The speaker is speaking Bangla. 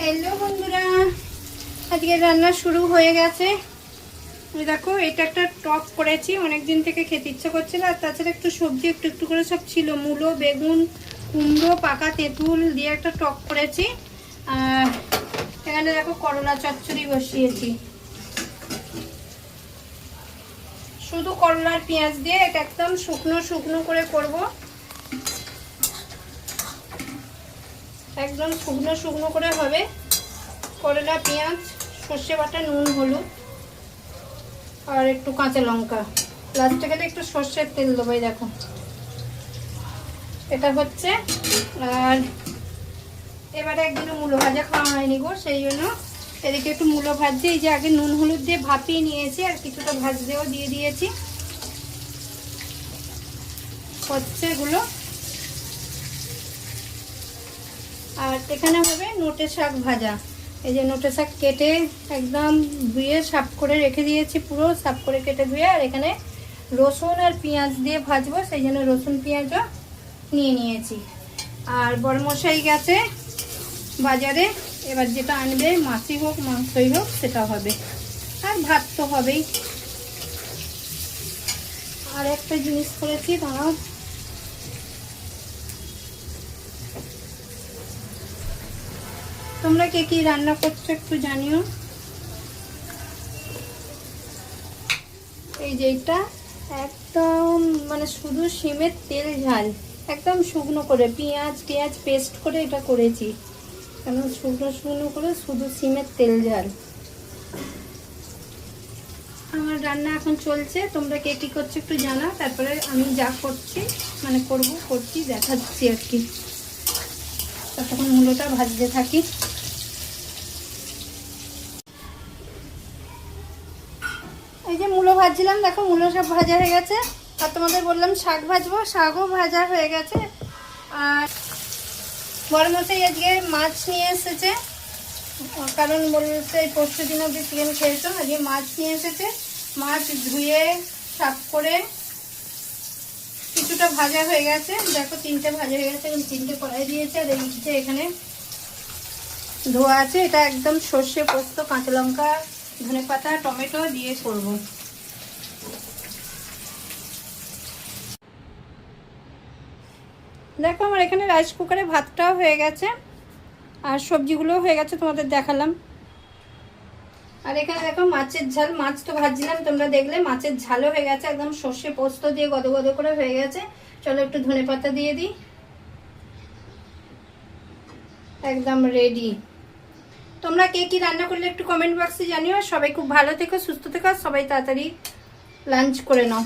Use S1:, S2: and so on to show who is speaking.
S1: হ্যালো বন্ধুরা, আজকে রান্না শুরু হয়ে গেছে। দেখো, এটা একটা টক করেছি, অনেকদিন থেকে খেতে ইচ্ছা করছিল। আর তাছাড়া একটু সবজি একটু একটু করে সব ছিল, মূলো, বেগুন, কুমড়ো, পাকা তেঁতুল দিয়ে একটা টক করেছি। আর এখানে দেখো করলা চচ্চড়ি বসিয়েছি, শুধু করলার পেঁয়াজ দিয়ে। এটা একদম শুকনো শুকনো করে করব, একদম শুকনো শুকনো করে হবে। করলা, পেঁয়াজ, সর্ষে বাটা, নুন, হলুদ আর একটু কাঁচা লঙ্কা, লাস্টে গেলে একটু সর্ষের তেল দেবো। দেখো এটা হচ্ছে। আর এবারে একদিনও মূলো ভাজা খাওয়া হয়নি গো, সেই জন্য এদিকে একটু মূলো ভাজছি। এই যে আগে নুন হলুদ দিয়ে ভাপিয়ে নিয়েছি, আর কিছুটা ভাজতেও দিয়ে দিয়েছি হচ্ছে এগুলো। আর এখানে হবে নোটে শাক ভাজা। এই যে নোটে শাক কেটে একদম ধুয়ে সাফ করে রেখে দিয়েছি, পুরো সাফ করে কেটে ধুয়ে। আর এখানে রসুন আর পেঁয়াজ দিয়ে ভাজবো, সেই জন্য রসুন পেঁয়াজও নিয়ে নিয়েছি। আর বড়মশাই গেছে বাজারে, এবার যেটা আনবে, মাছই হোক মাংসই হোক সেটা হবে। আর ভাত তো হবেই। আর একটা জিনিস করেছি, দাঁড়াও, তোমরা কে কি রান্না করছো একটু জানিও। এই যে এটা একদম মানে শুধু শিমের তেল ঝাল, একদম শুকনো করে পেঁয়াজ পেস্ট করে এটা করেছি, কেন শুকনো শুকনো করে শুধু শিমের তেল ঝাল। আমার রান্না এখন চলছে, তোমরা কে কী করছো একটু জানাও। তারপরে আমি যা করছি মানে করছি দেখাচ্ছি আর কি। ততক্ষণ মূলোটা ভাজতে থাকি। এই যে মূলো ভাজছিলাম, দেখো মূলো সব ভাজা হয়ে গেছে। আর তোমাদের বললাম শাক ভাজবো, শাকও ভাজা হয়ে গেছে। আর বড়মশাই আজকে মাছ নিয়ে এসেছে, কারণ বলছে পরশু দিন অব্দি চিকেন খেয়েছো, আজকে মাছ নিয়ে এসেছে। মাছ ধুয়ে সাফ করে কিছুটা ভাজা হয়ে গেছে, দেখো 3টে ভাজা হয়ে গেছে, এবং 3টে কড়াই দিয়েছে। আর এই যে এখানে ধোয়া আছে, এটা একদম সর্ষে পোস্ত, কাঁচা লঙ্কা, ধনেপাতা, টমেটো দিয়ে করব। দেখো আমার এখানে রাইস কুকারে ভাতটাও হয়ে গেছে, আর সবজিগুলোও হয়ে গেছে, তোমাদের দেখালাম। আর এখানে দেখো মাছের ঝাল, মাছ তো ভাজছিলাম তোমরা দেখলে, মাছের ঝালও হয়ে গেছে, একদম সর্ষে পোস্ত দিয়ে গদো গদো করে হয়ে গেছে। চলো একটু ধনেপাতা দিয়ে দিই, একদম রেডি। তোমরা কে কি রান্না করলে একটু কমেন্ট বক্সে জানিও। সবাই খুব ভালো থেকো, সুস্থ থেকো, সবাই তাড়াতাড়ি লাঞ্চ করে নাও।